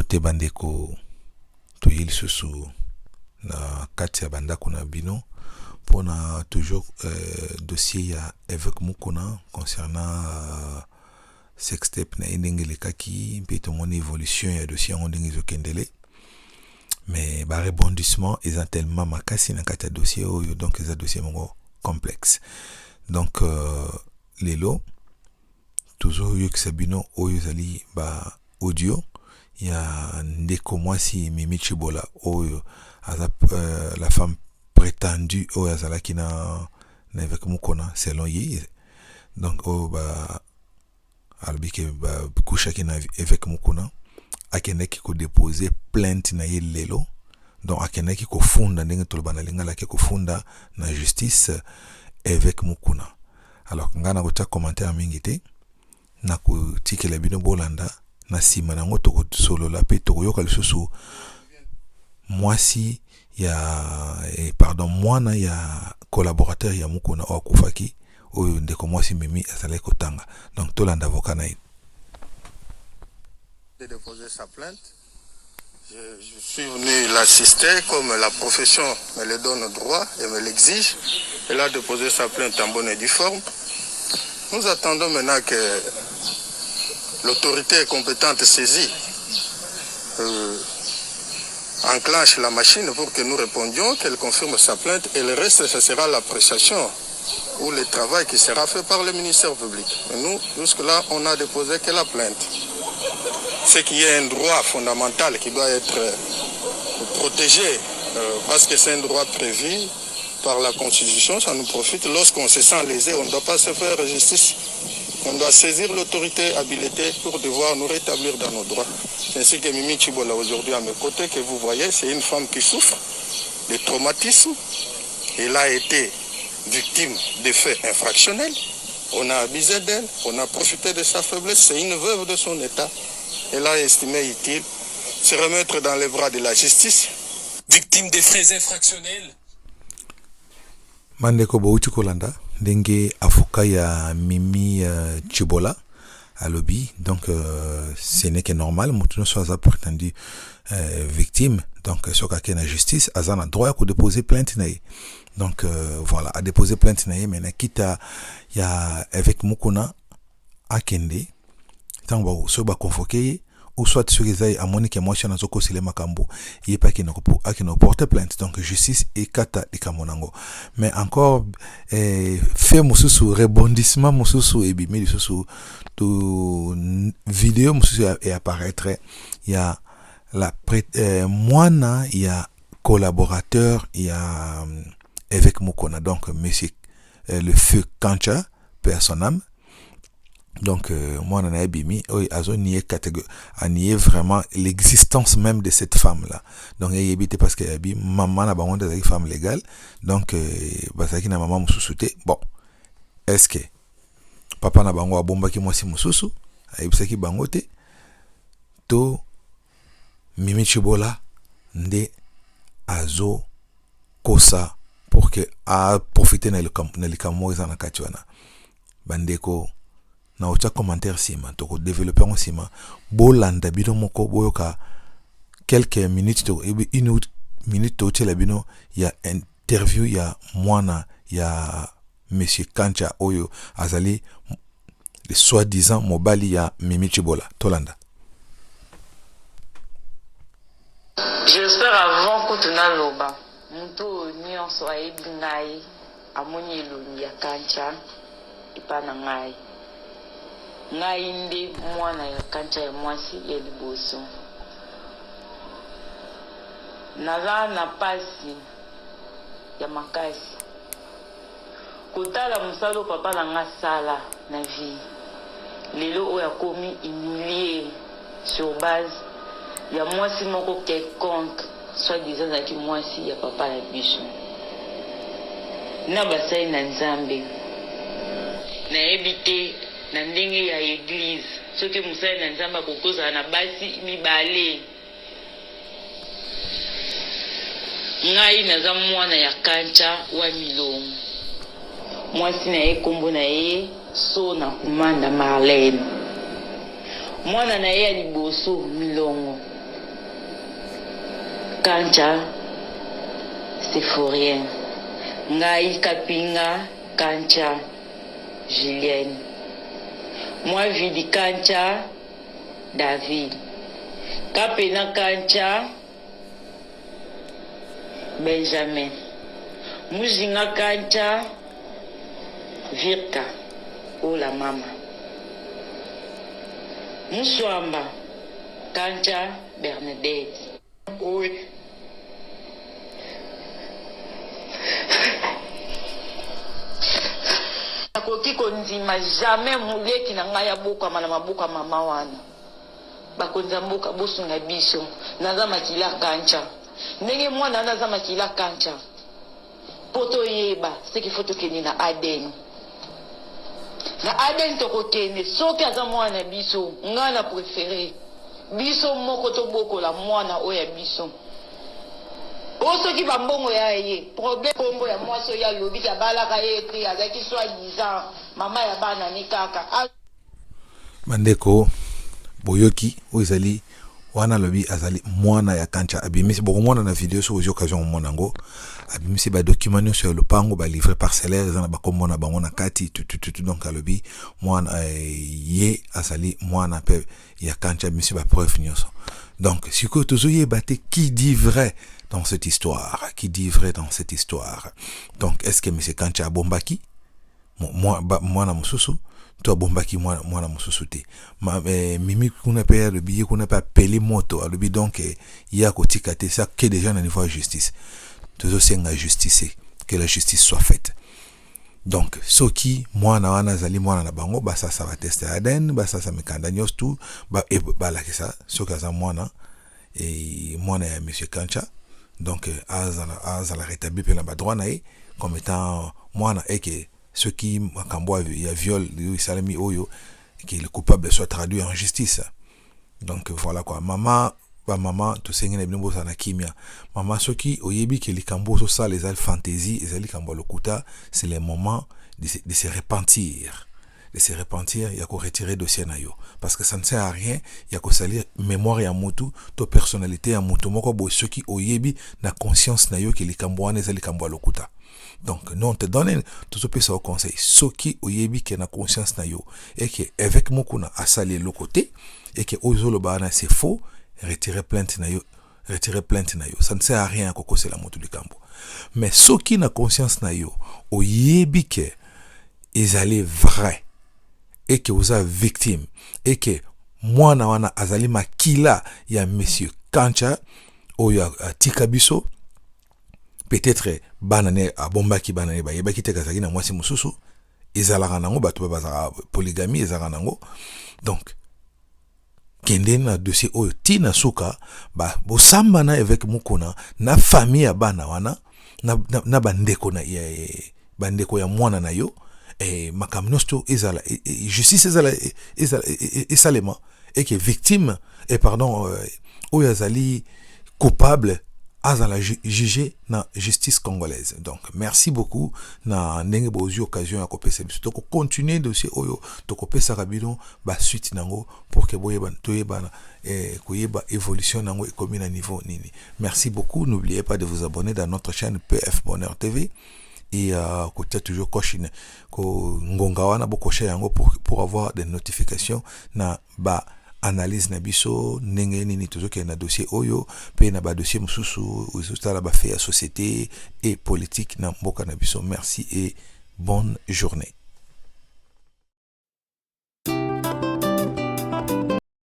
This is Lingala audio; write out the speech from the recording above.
te bandeko toyeli susu na kati ya bandako na bino pona toujours dossier ya Évêque Mukuna concernant sextape na ndenge lekaki mpe tomoni évolution ya dossier yango ndenge ezokendele mais ba rebondissement eza tellement makasi na kati ya dossier oyo donc eza dossier moko complexe donc lelo toujours yokisa bino oyo ezali ba audio ya ndeko mwasi Mimi Chibola oyo aza la femme prétendue oyo azalaki na Évêque Mukuna selon ye donc oyo ba albike ba kushaki na Évêque Mukuna akendaki ko déposer plainte na ye lelo donc akendaki ko funda ndenge toloba na lingala ke ko funda na justice Évêque Mukuna. Alors ngana ko ta commentaire mingi te na ko tikela bino bolanda na sima na ngoto ko solola pe to yoka lisusu mwasi ya pardon mwana ya collaborateur ya Mukuna o kufaki oyo ndeko mwasi Mimi azalaki kotanga donc tolanda avocat na ye de déposer sa plainte. Je suis venu l'assister comme la profession me le donne droit et me l'exige. Elle a déposé sa plainte en bonne et due forme. Nous attendons maintenant que l'autorité compétente saisie enclenche la machine pour que nous répondions, qu'elle confirme sa plainte et le reste, ce sera l'appréciation ou le travail qui sera fait par le ministère public. Mais nous, jusque-là, on n'a déposé que la plainte. C'est qu'il y a un droit fondamental qui doit être protégé parce que c'est un droit prévu par la Constitution, ça nous profite. Lorsqu'on se sent lésé, on ne doit pas se faire justice. On doit saisir l'autorité habilitée pour devoir nous rétablir dans nos droits. C'est ainsi que Mimi Chibola aujourd'hui à mes côtés, que vous voyez, c'est une femme qui souffre de traumatisme. Elle a été victime de faits infractionnels. On a abusé d'elle, on a profité de sa faiblesse. C'est une veuve de son état. Elle a estimé utile se remettre dans les bras de la justice. Victime des faits infractionnels. Mandeko Bouti Kolanda, Dengue avocat ya Mimi Chibola à lobby, donc ce n'est que normal, Moutono soit prétendu victime, donc sur la justice, Azan a droit à déposer plainte naïe. Donc voilà, à déposer plainte naïe, mais quitte à ya avec Mukuna à Kende, tant que soit convoqué ou soit sur les aïe à Monique et moi chez Nazoko Sile Makambo, il est pas qui nous porte plainte, donc justice et kata et kamonango. Mais encore fait mususu rebondissement mususu et bimi mususu tout vidéo mususu et apparaître il y a la moina il y a collaborateur il y a Évêque Mukuna donc monsieur le feu Kancha père son âme. Donc moi on a bimi azo nié catégorie a nié vraiment l'existence même de cette femme là donc il habité parce que yabi maman na bango des femme légale donc basaki na maman mususuté bon est-ce que papa na bango abomba ki mwasi mususu ayibisaki bango te to Mimi Chibola nde azo kosa pour que a profiter na le kamo za na katiwana bandeko na ocha commentaire sima to développer en sima bolanda bino moko boyoka quelques minutes to une minute to tela bino ya interview ya mwana ya monsieur Kancha oyo azali le soi-disant mobali ya Mimi Chibola tolanda. J'espère avant que tu n'as loba muto nyonso ayebi ngai amoni elongi ya Kancha epa na ngai ngai nde mwana ya Kancha ya mwasi ya liboso naza na pasi ya makasi kotala musalo papa na nga sala na vie lelo oyo akomi humilié sur base ya mwasi moko quelconque soi-disant zaki mwasi ya papa na biso na basai na Nzambe nayebi te na ndenge ya église soki musali na Nzambe akokozala na basi mibale ngai naza mwana ya Kancha wa Milongo mwasi na ye kombo na ye so na kumanda Marlène mwana na ye ya liboso Milongo Kancha Séphorien. Ngai Kapinga Kancha Julienne. Moi Vidi Kancha David. Kapena Kancha Benjamin. Muzinga Kancha Virka ou la mama. Muswamba Kancha Bernadette. Oui. Nakoki konzima jamais muleki na ngai ya boka na maboka mama wana. Bakonza mboka bosunga biso naza makila Kancha. Ndenge mwana naza makila Kancha. Poto yeba seki foto keni na Aden. Na Aden toko kene soki aza mwana biso ngana préféré. Biso moko to boko la mwana oya biso. Oso ki bambongo ya ye problème kombo ya mwaso ya lobi ka balaka ye ekri azaki soi-disant mama ya bana ni kaka. Bandeko boyoki ozali wana lobi azali mwana ya Kancha abimisi boko mwana na vidéo sur occasion monango abimisi ba document sur le pango ba livre parcellaire zana ba komona bango na kati tout donc alobi mwana ye azali mwana pe ya Kancha abimisi ba preuve nyonso. Donc si ko tozoye baté qui dit vrai dans cette histoire, qui dit vrai dans cette histoire. Donc est-ce que monsieur Kancha a bombaki mwana mususu to bombaki mwana mususu te mimi kuna pe le billet kuna pas pelé moto le billet donc ya kotika te ça que déjà na niveau de justice toujours senga justice que la justice soit faite. Donc soki mwana wana zali mwana na bango ba ça va tester Aden ba ça mikanda nyos tout ba e ba la que ça soki za mwana et mwana ya monsieur Kancha donc azala rétabli pe na ba droit na e comme étant mwana et que ceux qui makambo ya viol salami oyo qui le coupable soit traduit en justice. Donc voilà quoi maman to sengena bino na kimia maman soki oyebi que likambo so ça les al fantaisie et likambo lokuta c'est le moment de se repentir il y a qu'à retirer dossier na yo parce que ça ne sert à rien il y a qu'à salir mémoire ya mutu to personnalité ya mutu moko bo soki oyebi na conscience na yo que likambo wana ezali likambo lokuta. Donc nous on te donne tout ce petit conseil soki oyebi que na conscience na yo et que avec mokuna asali le côté et que ozolo bana c'est faux retirer plainte na yo ça ne sert à rien koko c'est la moto du campo. Mais soki na conscience na yo oyebi que ezali vrai et que vous êtes victime et que mwana wana azali makila ya monsieur Kancha oya tikabiso peut-être banane abombaki banane ba yebaki te kazaki na mwasi mususu ezalaka nango bato bazaka polygamie ezalaka nango. Donc kende na dossier oyo tina suka ba bosamba na avec mukuna na famille ya bana wana na bandeko na bandeko ya mwana na yo makamnosto ezala justice ezala esalema et que victime et pardon oyo azali coupable azala jugé na justice congolaise. Donc merci beaucoup na ndenge bozi occasion ya kopesa biso to continuer dossier oyo to kopesa rabino ba suite nango pour que boyeba toyeba koyeba évolution nango ekomi na niveau nini. Merci beaucoup, n'oubliez pas de vous abonner dans notre chaîne PF Bonheur TV et côté toujours cochine ko ngonga wana bokosha yango pour avoir des notifications na ba analyse na biso ndenge nini tozoke na dossier oyo pe na ba dossier mususu uzotala ba fait à société et politique na mboka na biso. Merci et bonne journée.